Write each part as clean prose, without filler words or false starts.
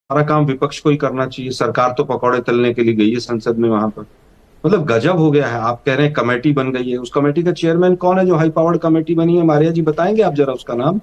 सारा काम विपक्ष को ही करना चाहिए। सरकार तो पकौड़े तलने के लिए गई है संसद में वहां पर। मतलब गजब हो गया है। आप कह रहे हैं कमेटी बन गई है, उस कमेटी का चेयरमैन कौन है जो हाई पावर्ड कमेटी बनी है? मारिया जी बताएंगे आप जरा उसका नाम?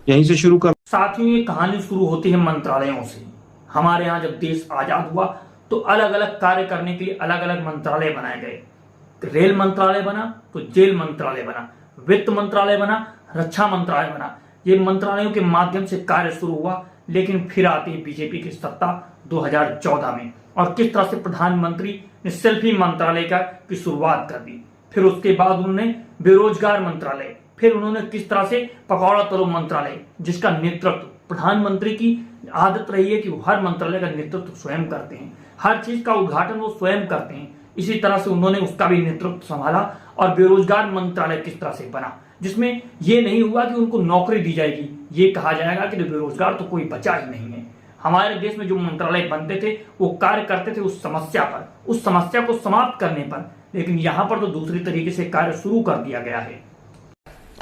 यहीं से शुरू कर। साथियों, ये कहानी शुरू होती है मंत्रालयों से। हमारे यहाँ जब देश आजाद हुआ तो अलग अलग कार्य करने के लिए अलग अलग मंत्रालय बनाए गए। रेल मंत्रालय बना तो जेल मंत्रालय बना, वित्त मंत्रालय बना, रक्षा मंत्रालय बना। ये मंत्रालयों के माध्यम से कार्य शुरू हुआ। लेकिन फिर आती है बीजेपी की सत्ता 2014 में, और किस तरह से प्रधानमंत्री ने सेल्फी मंत्रालय की शुरुआत कर दी। फिर उसके बाद उन्होंने बेरोजगार मंत्रालय, फिर उन्होंने किस तरह से पकौड़ा तलो मंत्रालय, जिसका नेतृत्व प्रधानमंत्री की आदत रही है कि वो हर मंत्रालय का नेतृत्व स्वयं करते हैं, हर चीज का उद्घाटन वो स्वयं करते हैं। इसी तरह से उन्होंने उसका भी नेतृत्व संभाला। और बेरोजगार मंत्रालय किस तरह से बना, जिसमें यह नहीं हुआ कि उनको नौकरी दी जाएगी, ये कहा जाएगा कि बेरोजगार तो कोई बचा ही नहीं है। हमारे देश में जो मंत्रालय बनते थे वो कार्य करते थे उस समस्या पर, उस समस्या को समाप्त करने पर। लेकिन यहाँ पर तो दूसरी तरीके से कार्य शुरू कर दिया गया है।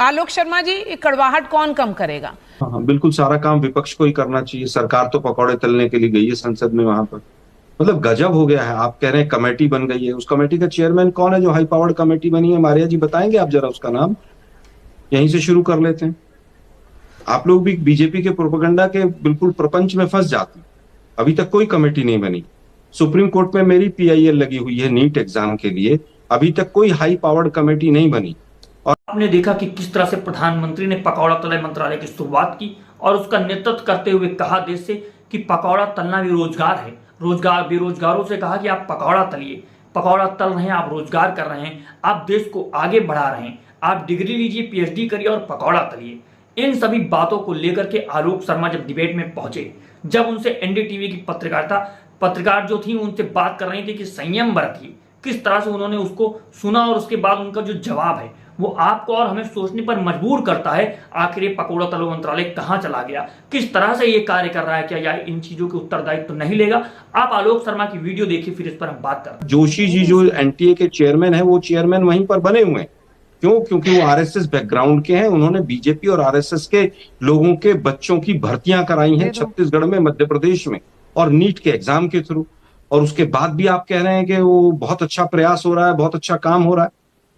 आलोक शर्मा जी, ये कड़वाहट कौन कम करेगा? हाँ, बिल्कुल सारा काम विपक्ष को ही करना चाहिए। सरकार तो पकौड़े तलने के लिए गई है संसद में वहां पर। मतलब गजब हो गया है। आप कह रहे हैं कमेटी बन गई है, उस कमेटी का चेयरमैन कौन है जो हाई पावर्ड कमेटी बनी है? मारिया जी बताएंगे आप जरा उसका नाम? यहीं से शुरू कर लेते हैं। आप लोग भी बीजेपी के प्रोपेगेंडा के बिल्कुल प्रपंच में फंस जाते हैं। अभी तक कोई कमेटी नहीं बनी। सुप्रीम कोर्ट में मेरी पीआईएल लगी हुई है नीट एग्जाम के लिए, अभी तक कोई हाई पावर्ड कमेटी नहीं बनी। और आपने देखा कि किस तरह से प्रधानमंत्री ने पकौड़ा तले मंत्रालय की शुरुआत की और उसका नेतृत्व करते हुए कहा देश से कि पकौड़ा तलना भी रोजगार है। रोजगार, बेरोजगारों से कहा कि आप पकौड़ा तलिए। पकौड़ा तल रहे हैं, आप रोजगार कर रहे हैं, आप देश को आगे बढ़ा रहे हैं, आप डिग्री लीजिए, पीएचडी करिए और पकौड़ा तलिए। इन सभी बातों को लेकर के आलोक शर्मा जब डिबेट में पहुंचे, जब उनसे एनडीटीवी की पत्रकार जो थी उनसे बात कर रही थी कि संयम बरतिए, किस तरह से उन्होंने उसको सुना और उसके बाद उनका जो जवाब है वो आपको और हमें सोचने पर मजबूर करता है। आखिर ये पकौड़ा तलो मंत्रालय कहां चला गया, किस तरह से ये कार्य कर रहा है, क्या यह इन चीजों के उत्तरदायित्व तो नहीं लेगा? आप आलोक शर्मा की वीडियो देखिए, फिर इस पर हम बात करते हैं। जोशी जी जो एनटीए के चेयरमैन है, वो चेयरमैन वहीं पर बने हुए हैं। क्यों? क्योंकि वो आरएसएस बैकग्राउंड के हैं। उन्होंने बीजेपी और आरएसएस के लोगों के बच्चों की भर्तियां कराई हैं छत्तीसगढ़ में, मध्य प्रदेश में, और नीट के एग्जाम के थ्रू। और उसके बाद भी आप कह रहे हैं कि वो बहुत अच्छा प्रयास हो रहा है, बहुत अच्छा काम हो रहा है।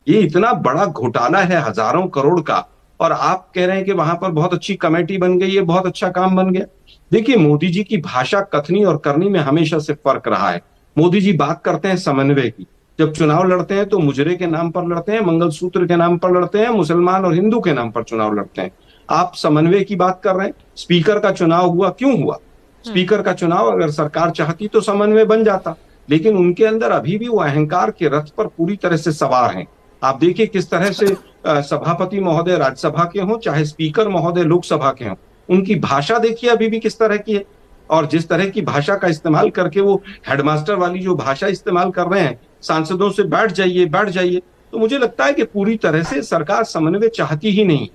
ये इतना बड़ा घोटाला है हजारों करोड़ का, और आप कह रहे हैं कि वहां पर बहुत अच्छी कमेटी बन गई है, बहुत अच्छा काम बन गया। देखिए, मोदी जी की भाषा कथनी और करनी में हमेशा से फर्क रहा है। मोदी जी बात करते हैं समन्वय की। जब चुनाव लड़ते हैं तो मुजरे के नाम पर लड़ते हैं, मंगलसूत्र के नाम पर लड़ते हैं, मुसलमान और हिंदू के नाम पर चुनाव लड़ते हैं। आप समन्वय की बात कर रहे हैं। स्पीकर का चुनाव हुआ, क्यों हुआ? स्पीकर का चुनाव अगर सरकार चाहती तो समन्वय बन जाता, लेकिन उनके अंदर अभी भी वो अहंकार के रथ पर पूरी तरह से सवार हैं। आप देखिए किस तरह से सभापति महोदय राज्यसभा के हों, चाहे स्पीकर महोदय लोकसभा के हों, उनकी भाषा देखिए अभी भी किस तरह की है। और जिस तरह की भाषा का इस्तेमाल करके वो हेडमास्टर वाली जो भाषा इस्तेमाल कर रहे हैं, सांसदों से बैठ जाइए बैठ जाइए, तो मुझे लगता है कि पूरी तरह से सरकार समन्वय चाहती ही नहीं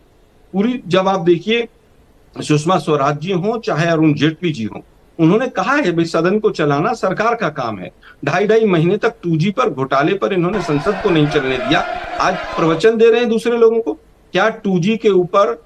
पूरी। जब आप देखिए सुषमा स्वराज जी हों चाहे अरुण जेटली जी हों, उन्होंने कहा है भाई सदन को चलाना सरकार का काम है। 2.5 महीने तक 2G पर घोटाले पर इन्होंने संसद को नहीं चलने दिया। आज प्रवचन दे रहे हैं दूसरे लोगों को। क्या 2G के ऊपर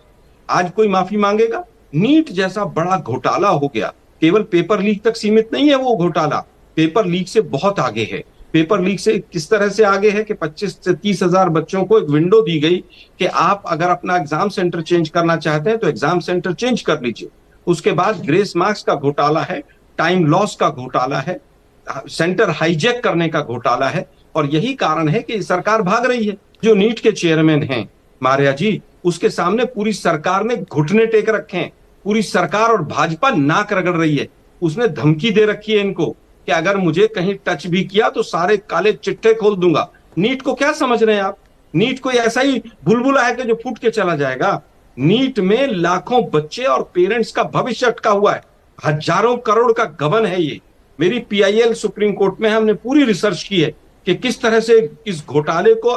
आज कोई माफी मांगेगा? नीट जैसा बड़ा घोटाला हो गया, केवल पेपर लीक तक सीमित नहीं है वो घोटाला, पेपर लीक से बहुत आगे है। पेपर लीक से किस तरह से आगे है कि 25 से 30 हजार बच्चों को एक विंडो दी गई कि आप अगर अपना एग्जाम सेंटर चेंज करना चाहते हैं तो एग्जाम सेंटर चेंज कर लीजिए। उसके बाद ग्रेस मार्क्स का घोटाला है, टाइम लॉस का घोटाला है, सेंटर हाईजैक करने का घोटाला है। और यही कारण है कि सरकार भाग रही है। जो नीट के चेयरमैन हैं मारिया जी, उसके सामने पूरी सरकार ने घुटने टेक रखे हैं। पूरी सरकार और भाजपा नाक रगड़ रही है। उसने धमकी दे रखी है इनको कि अगर मुझे कहीं टच भी किया तो सारे काले चिट्ठे खोल दूंगा। नीट को क्या समझ रहे हैं आप? नीट कोई ऐसा ही बुलबुला है कि जो फूट के चला जाएगा? नीट में लाखों बच्चे और पेरेंट्स का भविष्य अटका हुआ है। हजारों करोड़ का गबन है ये। मेरी पीआईएल सुप्रीम कोर्ट में हमने पूरी रिसर्च की है कि किस तरह से इस घोटाले को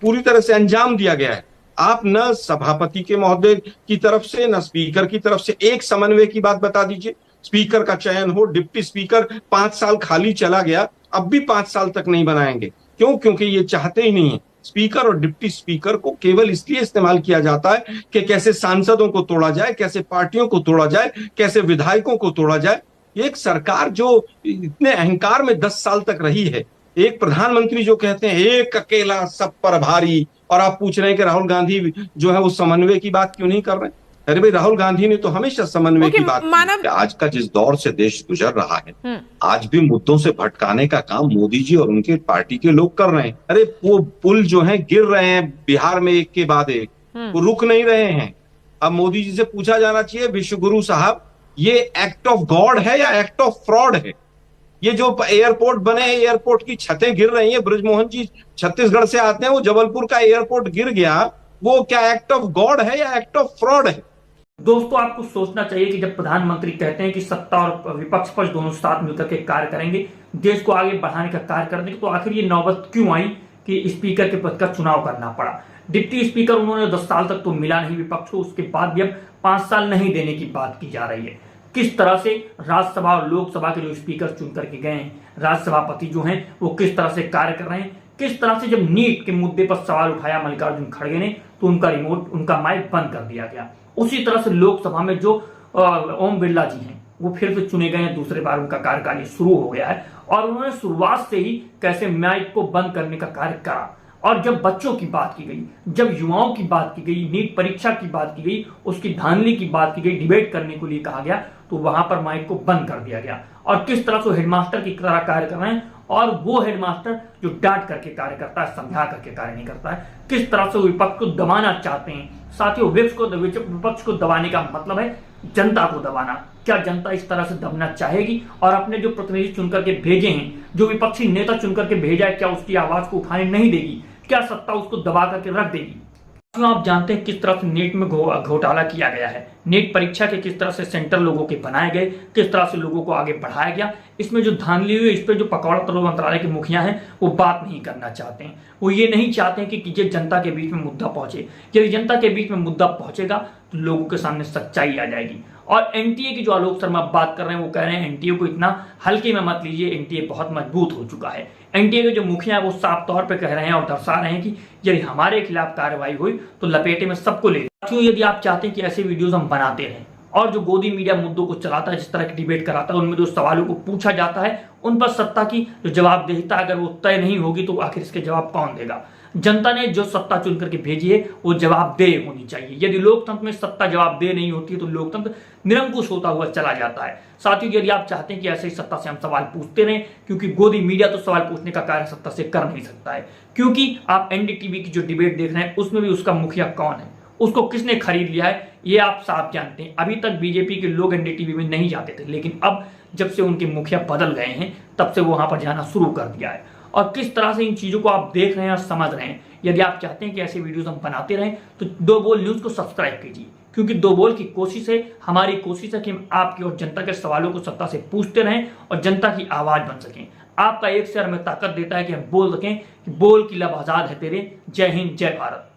पूरी तरह से अंजाम दिया गया है। आप न सभापति के महोदय की तरफ से न स्पीकर की तरफ से एक समन्वय की बात बता दीजिए। स्पीकर का चयन हो, डिप्टी स्पीकर 5 साल खाली चला गया, अब भी 5 साल तक नहीं बनाएंगे। क्यों? क्योंकि ये चाहते ही नहीं है। स्पीकर और डिप्टी स्पीकर को केवल इसलिए इस्तेमाल किया जाता है कि कैसे सांसदों को तोड़ा जाए, कैसे पार्टियों को तोड़ा जाए, कैसे विधायकों को तोड़ा जाए। ये एक सरकार जो इतने अहंकार में 10 साल तक रही है, एक प्रधानमंत्री जो कहते हैं एक अकेला सब पर भारी, और आप पूछ रहे हैं कि राहुल गांधी जो है वो समन्वय की बात क्यों नहीं कर रहे हैं? अरे भाई, राहुल गांधी ने तो हमेशा समन्वय की बात की है। आज का जिस दौर से देश गुजर रहा है, आज भी मुद्दों से भटकाने का काम मोदी जी और उनके पार्टी के लोग कर रहे हैं। अरे वो पुल जो है गिर रहे हैं बिहार में एक के बाद एक, वो रुक नहीं रहे हैं। अब मोदी जी से पूछा जाना चाहिए, विश्वगुरु साहब, ये एक्ट ऑफ गॉड है या एक्ट ऑफ फ्रॉड है? ये जो एयरपोर्ट बने हैं, एयरपोर्ट की छतें गिर रही हैं, ब्रजमोहन जी छत्तीसगढ़ से आते हैं, वो जबलपुर का एयरपोर्ट गिर गया, वो क्या एक्ट ऑफ गॉड है या एक्ट ऑफ फ्रॉड है? दोस्तों, आपको सोचना चाहिए कि जब प्रधानमंत्री कहते हैं कि सत्ता और विपक्ष पक्ष दोनों साथ मिलकर के कार्य करेंगे, देश को आगे बढ़ाने का कार्य करेंगे, तो आखिर ये नौबत क्यों आई कि स्पीकर के पद का चुनाव करना पड़ा? डिप्टी स्पीकर उन्होंने 10 साल तक तो मिला नहीं विपक्ष को, उसके बाद भी अब 5 साल नहीं देने की बात की जा रही है। किस तरह से राज्यसभा और लोकसभा के जो स्पीकर चुन करके गए हैं, राज्यसभापति जो हैं वो किस तरह से कार्य कर रहे हैं, किस तरह से जब नीट के मुद्दे पर सवाल उठाया मल्लिकार्जुन खड़गे ने तो उनका रिमोट, उनका माइक बंद कर दिया गया। उसी तरह से लोकसभा में जो ओम बिरला जी हैं वो फिर से चुने गए हैं, दूसरे बार उनका कार्यकाल शुरू हो गया है, और उन्होंने शुरुआत से ही कैसे माइक को बंद करने का कार्य करा। और जब बच्चों की बात की गई, जब युवाओं की बात की गई, नीट परीक्षा की बात की गई, उसकी धांधली की बात की गई, डिबेट करने के लिए कहा गया, तो वहां पर माइक को बंद कर दिया गया। और किस तरह से हेडमास्टर की तरह कार्य कर रहे हैं, और वो हेडमास्टर जो डांट करके कार्य करता है, समझा करके कार्य नहीं करता है, किस तरह से विपक्ष को दबाना चाहते हैं। साथियों, विपक्ष को दबाने का मतलब है जनता को दबाना। क्या जनता इस तरह से दबना चाहेगी? और अपने जो प्रतिनिधि चुनकर के भेजे हैं, जो विपक्षी नेता चुनकर के भेजा है, क्या उसकी आवाज को उठाने नहीं देगी? क्या सत्ता उसको दबा करके रख देगी? आप जानते हैं किस तरह से नीट में घोटाला किया गया है, नीट परीक्षा के किस तरह से सेंटर लोगों के बनाए गए, किस तरह से लोगों को आगे बढ़ाया गया। इसमें जो धांधली हुई, इस पर जो पकौड़ा तोड़ मंत्रालय के मुखिया हैं वो बात नहीं करना चाहते हैं। वो ये नहीं चाहते हैं कि जनता के बीच में मुद्दा पहुंचे। यदि जनता के बीच में मुद्दा पहुंचेगा तो लोगों के सामने सच्चाई आ जाएगी। और एनटीए की जो आलोक शर्मा बात कर रहे हैं, वो कह रहे हैं एनटीए को इतना हल्के में मत लीजिए, एनटीए बहुत मजबूत हो चुका है। एनटीए के जो मुखिया है वो साफ तौर पे कह रहे हैं और दर्शा रहे हैं कि यदि हमारे खिलाफ कार्रवाई हुई तो लपेटे में सबको ले। साथियों, यदि आप चाहते हैं कि ऐसे वीडियोस हम बनाते रहें और जो गोदी मीडिया मुद्दों को चलाता है, जिस तरह की डिबेट कराता है, उनमें जो सवालों को पूछा जाता है, उन पर सत्ता की जो जवाबदेहिता अगर वो तय नहीं होगी तो आखिर इसके जवाब कौन देगा? जनता ने जो सत्ता चुन करके भेजी है वो जवाबदेह होनी चाहिए। यदि लोकतंत्र में सत्ता जवाबदेह नहीं होती तो लोकतंत्र निरंकुश होता हुआ चला जाता है। साथियों, यदि आप चाहते हैं कि ऐसे ही सत्ता से हम सवाल पूछते रहें, क्योंकि गोदी मीडिया तो सवाल पूछने का कार्य सत्ता से कर नहीं सकता है, क्योंकि आप एनडीटीवी की जो डिबेट देख रहे हैं उसमें भी उसका मुखिया कौन है, उसको किसने खरीद लिया है, ये आप साफ जानते हैं। अभी तक बीजेपी के लोग एनडीटीवी में नहीं जाते थे, लेकिन अब जब से उनके मुखिया बदल गए हैं तब से वहां पर जाना शुरू कर दिया है। और किस तरह से इन चीजों को आप देख रहे हैं और समझ रहे हैं। यदि आप चाहते हैं कि ऐसे वीडियोस हम बनाते रहें तो दो बोल न्यूज को सब्सक्राइब कीजिए, क्योंकि दो बोल की कोशिश है, हमारी कोशिश है कि हम आपकी और जनता के सवालों को सत्ता से पूछते रहें और जनता की आवाज बन सकें। आपका एक शेयर हमें ताकत देता है कि हम बोल सकें कि बोल की लब आजाद है तेरे। जय हिंद, जय भारत।